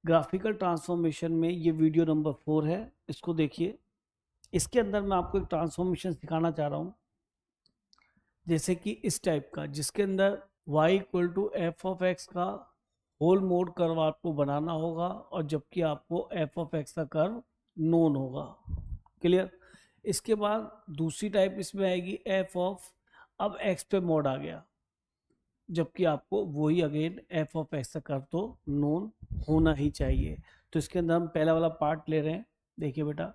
Graphical transformation में ये video number 4 है, इसको देखिए। इसके अंदर मैं आपको एक ट्रांसफॉर्मेशन सिखाना चाह रहा हूँ, जैसे कि इस टाइप का, जिसके अंदर y equal to f of x का होल मोड कर्व आपको बनाना होगा, और जबकि आपको एफ ऑफ एक्स का कर्व नोन होगा। क्लियर। इसके बाद दूसरी टाइप इसमें आएगी एफ ऑफ, अब एक्स पे मोड आ गया, जबकि आपको वही अगेन एफ ऑफ एक्स का कर्व तो नोन होना ही चाहिए। तो इसके अंदर हम पहला वाला पार्ट ले रहे हैं। देखिए बेटा,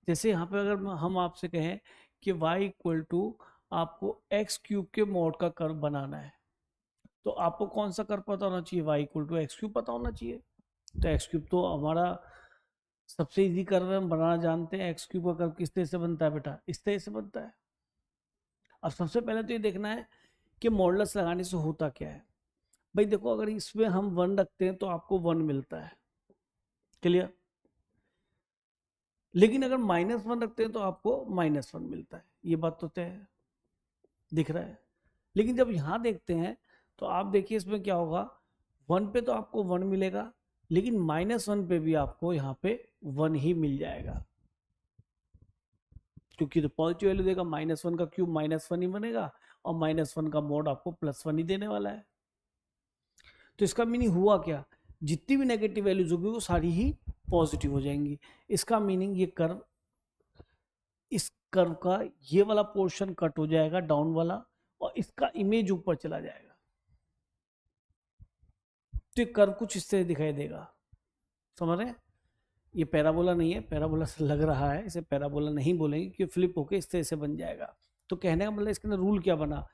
जैसे यहाँ पे अगर हम आपसे कहें कि y इक्वल टू आपको एक्स क्यूब के मोड का कर्व बनाना है, तो आपको कौन सा कर्व पता होना चाहिए? y equal to x cube पता होना चाहिए। तो एक्स क्यूब तो हमारा सबसे इजी कर्व है, हम बनाना जानते हैं। एक्स क्यूब का कर्व किस तरह से बनता है बेटा? इस तरह से बनता है। अब सबसे पहले तो ये देखना है कि मॉडुलस लगाने से होता क्या है। भाई देखो, अगर इसमें हम 1 रखते हैं तो आपको 1 मिलता है। क्लियर। लेकिन अगर -1 रखते हैं तो आपको -1 मिलता है। ये बात तो तय है, दिख रहा है। लेकिन जब यहां देखते हैं तो आप देखिए इसमें क्या होगा। 1 पे तो आपको 1 मिलेगा, लेकिन -1 पे भी आपको यहाँ पे 1 ही मिल जाएगा, क्योंकि तो पॉजिटिव वैल्यू देगा। -1 का क्यूब -1 ही बनेगा, और -1 का मोड आपको +1 ही देने वाला है। तो इसका मीनिंग हुआ क्या? जितनी भी नेगेटिव वैल्यूज होगी वो सारी ही पॉजिटिव हो जाएंगी। इसका मीनिंग ये कर्व, इस कर्व का ये वाला पोर्शन कट हो जाएगा, डाउन वाला, और इसका इमेज ऊपर चला जाएगा। तो ये कर्व कुछ इस तरह दिखाई देगा। समझ रहे हैं? ये पैराबोला नहीं है, पैराबोला से लग रहा है, इसे पैराबोला नहीं बोलेंगे कि फ्लिप होके इस तरह से बन जाएगा। तो कहने का मतलब इसके अंदर रूल क्या बना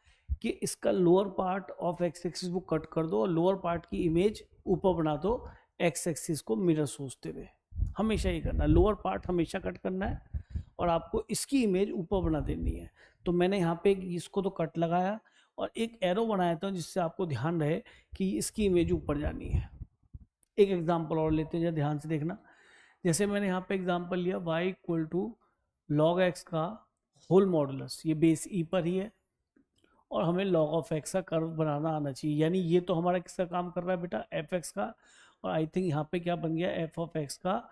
कि इसका lower part of x axis को कट कर दो और लोअर पार्ट की इमेज ऊपर बना दो, एक्स एक्सिस को मिरर सोचते हुए। हमेशा ये करना है, लोअर पार्ट हमेशा कट करना है और आपको इसकी इमेज ऊपर बना देनी है। तो मैंने यहाँ पे इसको तो कट लगाया और एक एरो बनाया था, जिससे आपको ध्यान रहे कि इसकी इमेज ऊपर जानी है। एक एग्जाम्पल और लेते हैं, ध्यान से देखना। जैसे मैंने यहाँ पे एग्जांपल लिया, y equal to log x का होल मॉडुलस, ये बेस ई पर ही है, और हमें लॉग ऑफ एक्स का कर्व बनाना आना चाहिए। यानी ये तो हमारा किसका काम कर रहा है बेटा? एफ एक्स का। और आई थिंक यहाँ पे क्या बन गया? एफ ऑफ एक्स का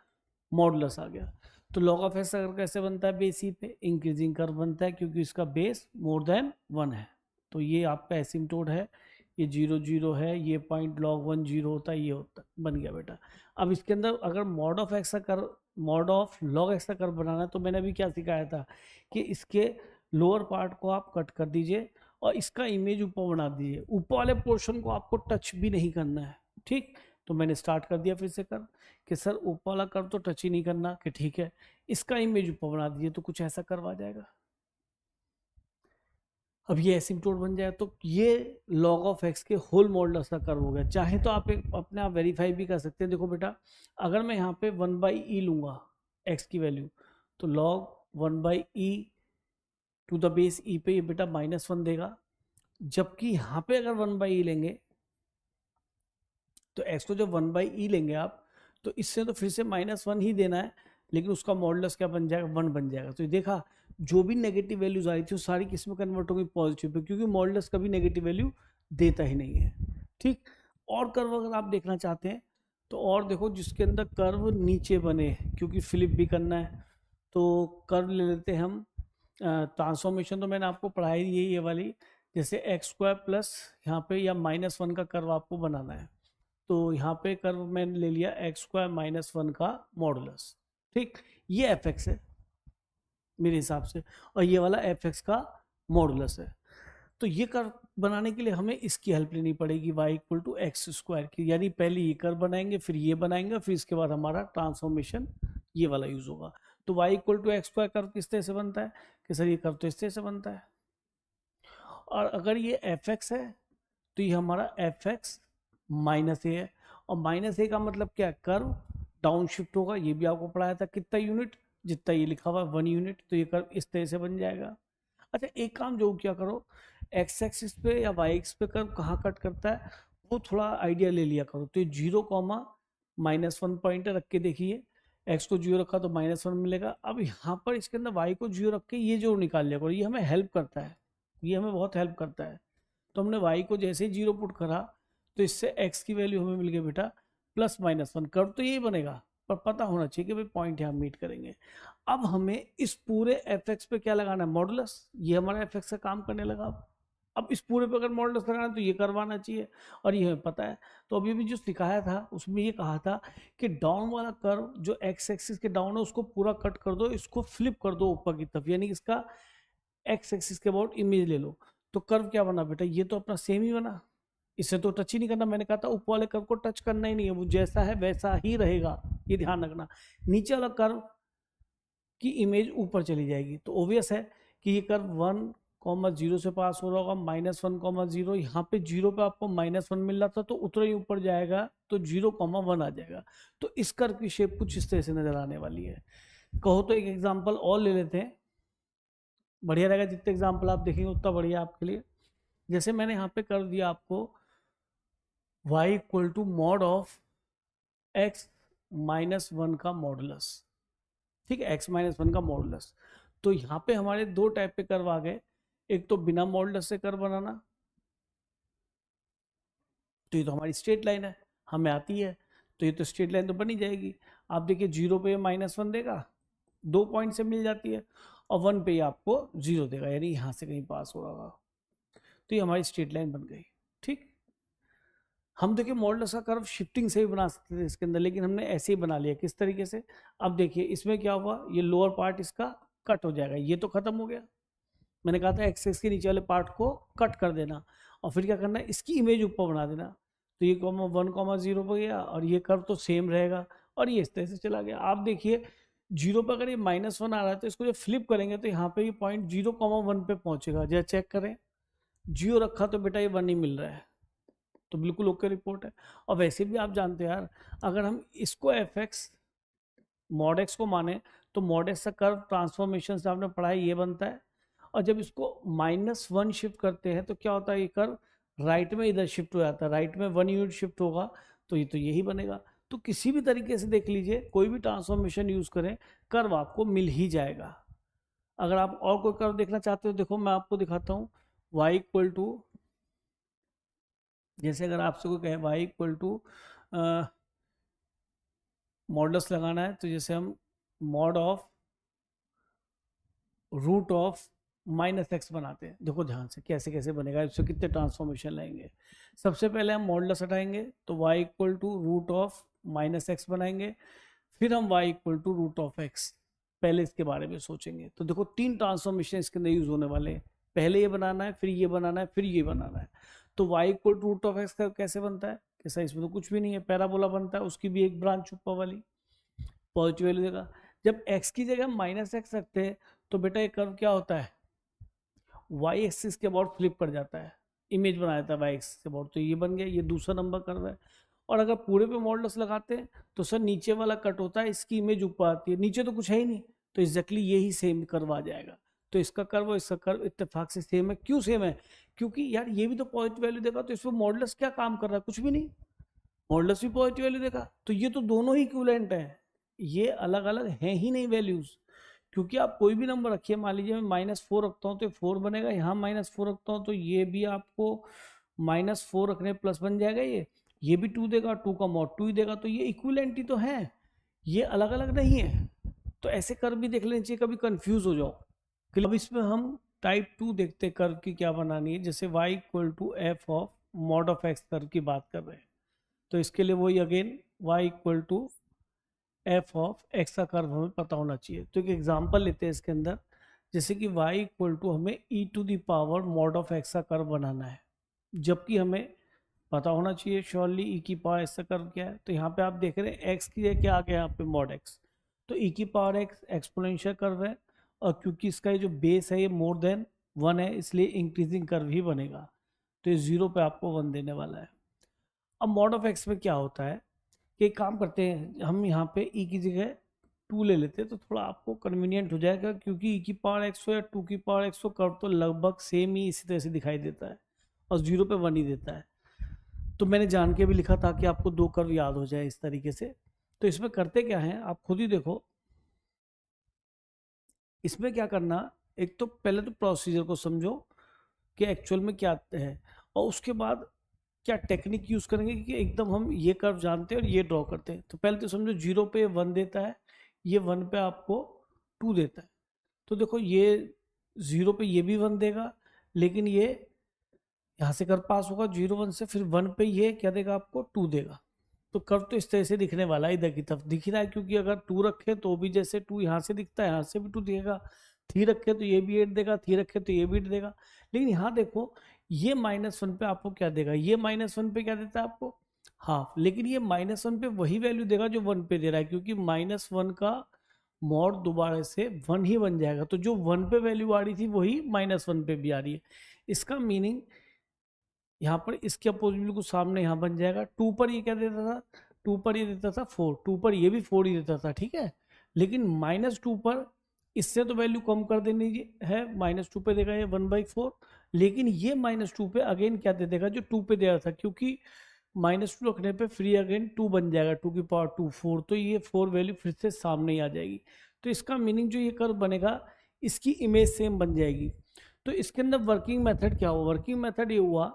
मॉडुलस आ गया। तो लॉग ऑफ एक्स का कर्व कैसे बनता है? बेस ई पे इंक्रीजिंग कर्व बनता है, क्योंकि इसका बेस मोर देन 1 है। तो ये आपका एसिम्प्टोट है, ये 0 0 है, ये पॉइंट log 1 0 होता है, ये होता है। बन गया बेटा। अब इसके अंदर अगर मॉड ऑफ एक्स का curve, mod of log x का कर्व बनाना है, तो मैंने अभी क्या सिखाया था कि इसके लोअर पार्ट को आप कट कर दीजिए और इसका इमेज ऊपर बना दीजिए। ऊपर वाले पोर्शन को आपको टच भी नहीं करना है। ठीक। तो मैंने स्टार्ट कर दिया फिर से कर कि सर ऊपर वाला कर्व तो टच ही नहीं करना, कि ठीक है इसका इमेज ऊपर बना दीजिए, तो कुछ ऐसा कर्व आ जाएगा। अब ये एसिम्प्टोट बन जाए तो ये लॉग ऑफ एक्स के होल मॉडुलस का कर्व हो गया। चाहे तो आप अपने आप वेरीफाई भी कर सकते हैं। देखो बेटा, अगर मैं यहाँ पे 1/e लूंगा एक्स की वैल्यू, तो log 1/e to the base e पे ये बेटा -1 देगा। जबकि यहाँ पे अगर 1/e लेंगे, तो एक्स को जब 1/e लेंगे आप, तो इससे तो फिर से -1 ही देना है, लेकिन उसका मॉडुलस क्या बन जाएगा? 1 बन जाएगा। तो ये देखा, जो भी नेगेटिव वैल्यूज आ रही थी वो सारी किस में कन्वर्ट होगी? पॉजिटिव पे, क्योंकि मॉडुलस कभी नेगेटिव वैल्यू देता ही नहीं है। ठीक। और कर्व अगर आप देखना चाहते हैं तो और देखो, जिसके अंदर कर्व नीचे बने, क्योंकि फ्लिप भी करना है, तो कर्व ले लेते हैं हम। ट्रांसफॉर्मेशन तो मैंने आपको पढ़ाई दी है ये वाली। जैसे x² प्लस यहाँ पे या -1 का कर्व आपको बनाना है, तो यहाँ पे कर्व मैंने ले लिया x² -1 का मॉडुलस। ठीक। ये एफ एक्स है मेरे हिसाब से, और ये वाला एफ एक्स का मॉडुलस है। तो ये कर्व बनाने के लिए हमें इसकी हेल्प लेनी पड़ेगी, y इक्वल टू x² की। यानी पहले ये कर्व बनाएंगे, फिर ये बनाएंगे, फिर इसके बाद हमारा ट्रांसफॉर्मेशन ये वाला यूज होगा। तो y equal to x² curve किस तरह से बनता है कि सर ये कर्व तो इस तरह से बनता है। और अगर ये एफ एक्स है तो ये हमारा एफ एक्स -a है, और -a का मतलब क्या? कर्व डाउन शिफ्ट होगा। ये भी आपको पढ़ाया था, कितना यूनिट? जितना ये लिखा हुआ है 1 यूनिट। तो ये कर्व इस तरह से बन जाएगा। अच्छा, एक काम जो क्या करो, एक्स एक्सिस पे या वाई एक्स पे कर्व कहाँ कट करता है वो थोड़ा आइडिया ले लिया करो। तो ये 0, -1 पॉइंट रख के देखिए, एक्स को 0 रखा तो -1 मिलेगा। अब यहाँ पर इसके अंदर वाई को 0 रख के ये जो निकाल लिया करो, ये हमें हेल्प करता है, ये हमें बहुत हेल्प करता है। तो हमने वाई को जैसे ही 0 पुट करा, तो इससे एक्स की वैल्यू हमें मिल गई बेटा +-1 कर्व तो यही बनेगा, पर पता होना चाहिए कि भाई पॉइंट यहाँ मीट करेंगे। अब हमें इस पूरे एफ एक्स पे क्या लगाना है, मॉडुलस। ये हमारा एफ एक्स का काम करने लगा। अब इस पूरे पे अगर मॉडुलस लगाना है तो ये करवाना चाहिए, और ये हमें पता है। तो अभी भी जो सिखाया था उसमें ये कहा था कि डाउन वाला कर्व जो एक्स एक्सिस के डाउन है उसको पूरा कट कर दो, इसको फ्लिप कर दो ऊपर की तरफ, यानी इसका एक्स एक्सिस के अबाउट इमेज ले लो। तो कर्व क्या बना बेटा, ये तो अपना सेम ही बना, इसे तो टच ही नहीं करना। मैंने कहा था ऊपर वाले कर्व को टच करना ही नहीं है, वो जैसा है वैसा ही रहेगा, ये ध्यान रखना। नीचे वाला कर्व की इमेज ऊपर चली जाएगी, तो ओबियस है कि ये कर्व 1,0 से पास हो रहा होगा, -1,0। यहाँ पे 0 पे आपको -1 मिल रहा था, तो उतना ही ऊपर जाएगा तो 0,1 आ जाएगा। तो इस कर्व की शेप कुछ इस तरह से नजर आने वाली है। कहो तो एक एग्जाम्पल और ले लेते हैं, बढ़िया रहेगा। जितने एग्जाम्पल आप देखेंगे उतना बढ़िया आपके लिए। जैसे मैंने यहाँ पे कर दिया आपको y equal to mod of x-1 का मॉडुलस, ठीक है, x-1 का मॉडुलस। तो यहाँ पे हमारे दो टाइप पे कर्व आ गए, एक तो बिना मॉडुलस से कर्व बनाना, तो ये तो हमारी स्ट्रेट लाइन है, हमें आती है, तो ये तो स्ट्रेट लाइन तो बनी जाएगी। आप देखिए 0 पे -1 देगा, 2 पॉइंट से मिल जाती है, और 1 पे आपको 0 देगा, यानी यहाँ से कहीं पास हो रहा होगा, तो ये हमारी स्ट्रेट लाइन बन गई। ठीक, हम देखिए मॉडुलस का कर्व शिफ्टिंग से भी बना सकते थे इसके अंदर, लेकिन हमने ऐसे ही बना लिया। किस तरीके से, अब देखिए इसमें क्या हुआ, ये लोअर पार्ट इसका कट हो जाएगा, ये तो खत्म हो गया। मैंने कहा था एक्सेस के नीचे वाले पार्ट को कट कर देना, और फिर क्या करना है, इसकी इमेज ऊपर बना देना। तो ये 1,0 हो गया, और ये कर्व तो सेम रहेगा, और ये इस तरह से चला गया। आप देखिए 0 पर अगर ये -1 आ रहा है, तो इसको जब फ्लिप करेंगे तो यहाँ पे ये पॉइंट 0,1 पे पहुंचेगा। जरा चेक करें, 0 रखा तो बेटा ये 1 ही मिल रहा है, तो बिल्कुल ओके रिपोर्ट है। और वैसे भी आप जानते हैं यार, अगर हम इसको एफ एक्स मॉड एक्स को माने, तो मॉड एक्स का कर्व ट्रांसफॉर्मेशन से आपने पढ़ा है ये बनता है, और जब इसको -1 शिफ्ट करते हैं तो क्या होता है, ये कर्व राइट में इधर शिफ्ट हो जाता है, राइट में 1 यूनिट शिफ्ट होगा, तो ये तो यही बनेगा। तो किसी भी तरीके से देख लीजिए, कोई भी ट्रांसफॉर्मेशन यूज करें, कर्व आपको मिल ही जाएगा। अगर आप और कोई कर्व देखना चाहते हो, देखो मैं आपको दिखाता हूँ। y इक्वल टू, जैसे अगर आपसे कोई कहे y इक्वल टू मॉडुलस लगाना है, तो जैसे हम mod of root of -x बनाते हैं। देखो ध्यान से कैसे कैसे बनेगा, इससे कितने ट्रांसफॉर्मेशन लाएंगे। सबसे पहले हम मॉडुलस हटाएंगे, तो y equal to root of -x बनाएंगे, फिर हम y equal to root of x, पहले इसके बारे में सोचेंगे। तो देखो 3 ट्रांसफॉर्मेशन इसके अंदर यूज होने वाले हैं, पहले ये बनाना है, फिर ये बनाना है, फिर ये बनाना है। तो y equal to root of x कैसे बनता है, कैसा, इसमें तो कुछ भी नहीं है, पैराबोला बनता है, उसकी भी एक ब्रांच ऊपर वाली पॉजिटिव वैल्यू देगा। जब x की जगह -x रखते हैं, तो बेटा ये कर्व क्या होता है, वाई एक्सिस के अबाउट फ्लिप कर जाता है, इमेज बना देता है वाई एक्सिस के अबाउट, तो ये बन गया, ये दूसरा नंबर कर्व है। और अगर पूरे पे मॉडुलस लगाते हैं, तो सर नीचे वाला कट होता है, इसकी इमेज ऊपर आती है, नीचे तो कुछ है ही नहीं, तो एग्जैक्टली यही सेम कर्व आ जाएगा। तो इसका कर्व और इसका कर्व इत्तेफाक से सेम है। क्यों सेम है, क्योंकि यार ये भी तो पॉजिटिव वैल्यू देगा, तो इसमें मॉडुलस क्या काम कर रहा है, कुछ भी नहीं, मॉडुलस भी पॉजिटिव वैल्यू देगा, तो ये तो दोनों ही इक्विवेलेंट है, ये अलग अलग हैं ही नहीं वैल्यूज। क्योंकि आप कोई भी नंबर रखिए, मान लीजिए मैं -4 रखता हूँ तो 4 बनेगा, यहाँ -4 रखता हूँ तो ये भी आपको -4 रखने प्लस बन जाएगा, ये भी 2 देगा, 2 का मॉड 2 ही देगा, तो ये इक्विवेलेंट ही तो है, ये अलग अलग नहीं है। तो ऐसे कर्व भी देख लेना चाहिए, कभी कंफ्यूज हो जाओ। अब इसमें हम टाइप 2 देखते कर्व की क्या बनानी है। जैसे y equal to f of mod of x curve की बात कर रहे हैं, तो इसके लिए वही again y equal to f of x का कर्व हमें पता होना चाहिए। तो एक एग्जांपल लेते हैं इसके अंदर, जैसे कि y इक्वल टू हमें e to the power mod of x का कर्व बनाना है, जबकि हमें पता होना चाहिए श्योरली e की पावर एक्स का कर्व क्या है। तो यहाँ पे आप देख रहे हैं x की जगह क्या आ गया यहाँ पे मॉड x, तो e की पावर एक्स एक्सपोनेंशियल कर्व है, और क्योंकि इसका ये जो बेस है ये मोर देन 1 है, इसलिए इंक्रीजिंग कर्व ही बनेगा, तो ये 0 पे आपको 1 देने वाला है। अब मॉड ऑफ एक्स में क्या होता है कि एक काम करते हैं, हम यहाँ पे e की जगह 2 ले लेते हैं, तो थोड़ा आपको कन्वीनियंट हो जाएगा, क्योंकि e की पावर एक्स हो या 2 की पावर एक्स हो, कर्व तो लगभग सेम ही इसी तरह से दिखाई देता है, और 0 पे 1 ही देता है। तो मैंने जान के भी लिखा था कि आपको 2 कर्व याद हो जाए इस तरीके से। तो इसमें करते क्या है, आप खुद ही देखो, इसमें क्या करना, एक तो पहले तो प्रोसीजर को समझो कि एक्चुअल में क्या है, और उसके बाद क्या टेक्निक यूज करेंगे कि एकदम हम ये कर्व जानते हैं और ये ड्रॉ करते हैं। तो पहले तो समझो 0 पे 1 देता है, ये 1 पे आपको 2 देता है। तो देखो ये 0 पे ये भी 1 देगा, लेकिन ये यहाँ से कर्व पास होगा 0 1 से, फिर 1 पे ये क्या देगा आपको 2 देगा। तो कर्व तो इस तरह से दिखने वाला है, इधर की तरफ दिख रहा है, क्योंकि अगर 2 रखे तो भी जैसे 2 यहाँ से दिखता है, यहाँ से भी 2 दिखेगा। 3 रखे तो ये भी 8 देगा, 3 रखे तो ये भी 8 देगा। लेकिन यहाँ देखो ये -1 पे आपको क्या देगा, ये -1 पे क्या देता है आपको हाफ, लेकिन ये -1 पे वही वैल्यू देगा जो 1 पे दे रहा है, क्योंकि -1 का मॉड दोबारा से 1 ही बन जाएगा। तो जो 1 पे वैल्यू आ रही थी वही -1 पे भी आ रही है। इसका मीनिंग यहाँ पर इसके अपोजिट बिल्कुल सामने यहाँ बन जाएगा। 2 पर ये क्या देता था, 2 पर ये देता था 4, 2 पर ये भी 4 ही देता था, ठीक है। लेकिन -2 पर इससे तो वैल्यू कम कर देनी है, -2 पे देगा ये 1/4, लेकिन ये -2 पे अगेन क्या दे देगा जो 2 पे दे रहा था, क्योंकि -2 रखने पे फ्री अगेन 2 बन जाएगा, 2 की पावर 2 4, तो ये 4 वैल्यू फिर से सामने ही आ जाएगी। तो इसका मीनिंग जो ये कर्व बनेगा इसकी इमेज सेम बन जाएगी। तो इसके अंदर वर्किंग मेथड क्या हुआ, वर्किंग मेथड ये हुआ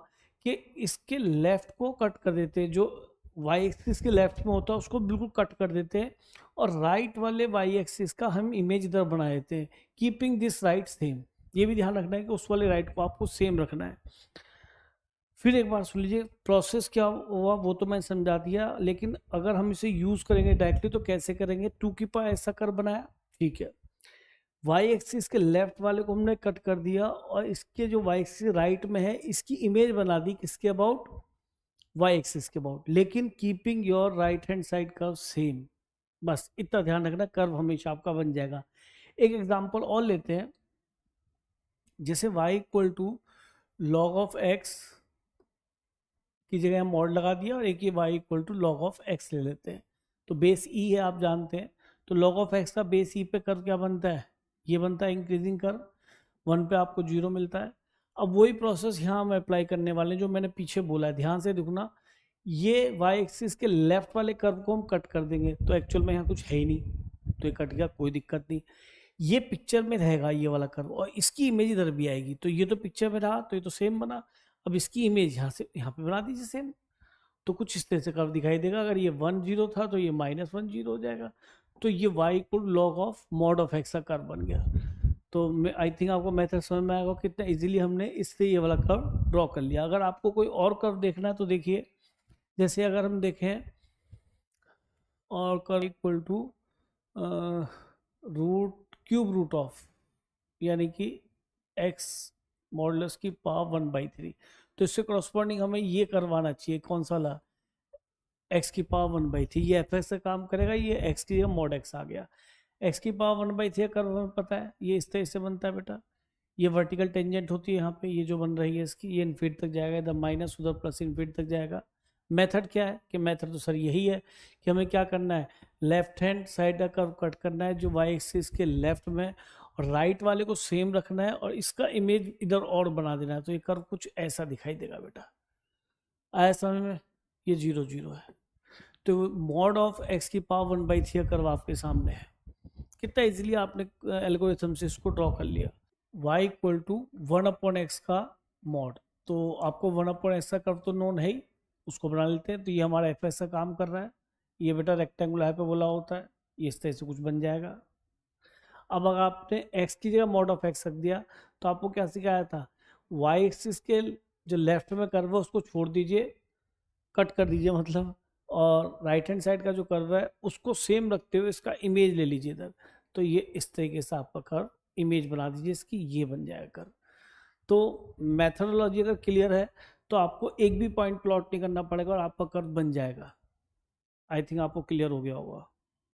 कि इसके लेफ्ट को कट कर देते हैं, जो वाई एक्सिस के लेफ्ट में होता है उसको बिल्कुल कट कर देते हैं, और राइट वाले वाई एक्सिस का हम इमेज इधर बना देते हैं, कीपिंग दिस राइट सेम। ये भी ध्यान रखना है कि उस वाले राइट को आपको सेम रखना है। फिर एक बार सुन लीजिए प्रोसेस क्या हुआ, वो तो मैंने समझा दिया, लेकिन अगर हम इसे यूज करेंगे डायरेक्टली तो कैसे करेंगे। 2 की पावर ऐसा कर बनाया, ठीक है, वाई एक्सिस के लेफ्ट वाले को हमने कट कर दिया, और इसके जो वाई एक्सिस राइट में है इसकी इमेज बना दी किसके अबाउट, वाई एक्सिस के अबाउट, लेकिन keeping your right hand side curve same. बस इतना ध्यान रखना, कर्व हमेशा आपका बन जाएगा। एक एग्जांपल और लेते हैं, जैसे y equal to log of x की जगह हम मॉड लगा दिया, और एक ये y equal to log of x ले लेते हैं। तो बेस e है आप जानते हैं, तो लॉग ऑफ x का बेस e पे कर्व क्या बनता है, ये बनता है इंक्रीजिंग कर्व। 1 पे आपको 0 मिलता है। अब वही प्रोसेस यहाँ हम अप्लाई करने वाले हैं जो मैंने पीछे बोला है, ध्यान से देखना। ये वाई एक्सिस के लेफ्ट वाले कर्व को हम कट कर देंगे, तो एक्चुअल में यहाँ कुछ है ही नहीं, तो ये कट गया, कोई दिक्कत नहीं। ये पिक्चर में रहेगा ये वाला कर्व, और इसकी इमेज इधर भी आएगी। तो ये तो पिक्चर में रहा, तो ये तो सेम बना। अब इसकी इमेज यहाँ से यहाँ पे बना दीजिए सेम, तो कुछ इस तरह से कर्व दिखाई देगा। अगर ये 1 0 था तो ये -1 0 हो जाएगा। तो ये y equal log of mod of x का कर्व बन गया। तो मैं आई थिंक आपको मेथड समझ में आएगा कितना इजीली हमने इससे ये वाला कर्व ड्रॉ कर लिया। अगर आपको कोई और कर्व देखना है तो देखिए, जैसे अगर हम देखें और curve equal to cube root of, यानी कि x मॉडुलस की पावर 1/3, तो इससे करस्पॉन्डिंग हमें ये करवाना चाहिए, कौन सा वाला, x की पावर 1/3। ये fx से काम करेगा, ये x की जगह मॉड x आ गया। x की पावर 1/3 कर्व हमें पता है, ये इस तरह से बनता है बेटा। ये वर्टिकल टेंजेंट होती है यहाँ पे, ये जो बन रही है इसकी, ये इनफिनिटी तक जाएगा, इधर माइनस उधर प्लस इनफिनिटी तक जाएगा। मेथड क्या है कि मेथड तो सर यही है कि हमें क्या करना है, लेफ्ट हैंड साइड का कर्व कट करना है जो वाई एक्सिस के लेफ्ट में, और राइट वाले को सेम रखना है, और इसका इमेज इधर और बना देना है। तो ये कर्व कुछ ऐसा दिखाई देगा बेटा, आया समझ में। ये 0 0 है, तो मॉड ऑफ x की पावर 1/3 कर्व आपके सामने है। कितना इजीली आपने एल्गोरिथम से इसको ड्रॉ कर लिया। y इक्वल टू 1/x का मॉड, तो आपको 1/x का कर्व तो नोन है ही, उसको बना लेते हैं। तो ये हमारा fs का काम कर रहा है, ये बेटा रेक्टेंगुलर हाइपरबोला होता है, ये इस तरह से कुछ बन जाएगा। अब अगर आपने x की जगह मॉड ऑफ x रख दिया, तो आपको क्या सिखाया था, y एक्सिस के जो लेफ्ट में कर्व है उसको छोड़ दीजिए, कट कर दीजिए मतलब, और राइट हैंड साइड का जो कर्व है उसको सेम रखते हुए इसका इमेज ले लीजिए इधर। तो ये इस तरीके से आपका कर्व इमेज बना दीजिए इसकी, ये बन जाएगा कर्व। तो मैथडोलॉजी अगर क्लियर है तो आपको एक भी पॉइंट प्लॉट नहीं करना पड़ेगा और आपका कर्व बन जाएगा। आई थिंक आपको क्लियर हो गया होगा।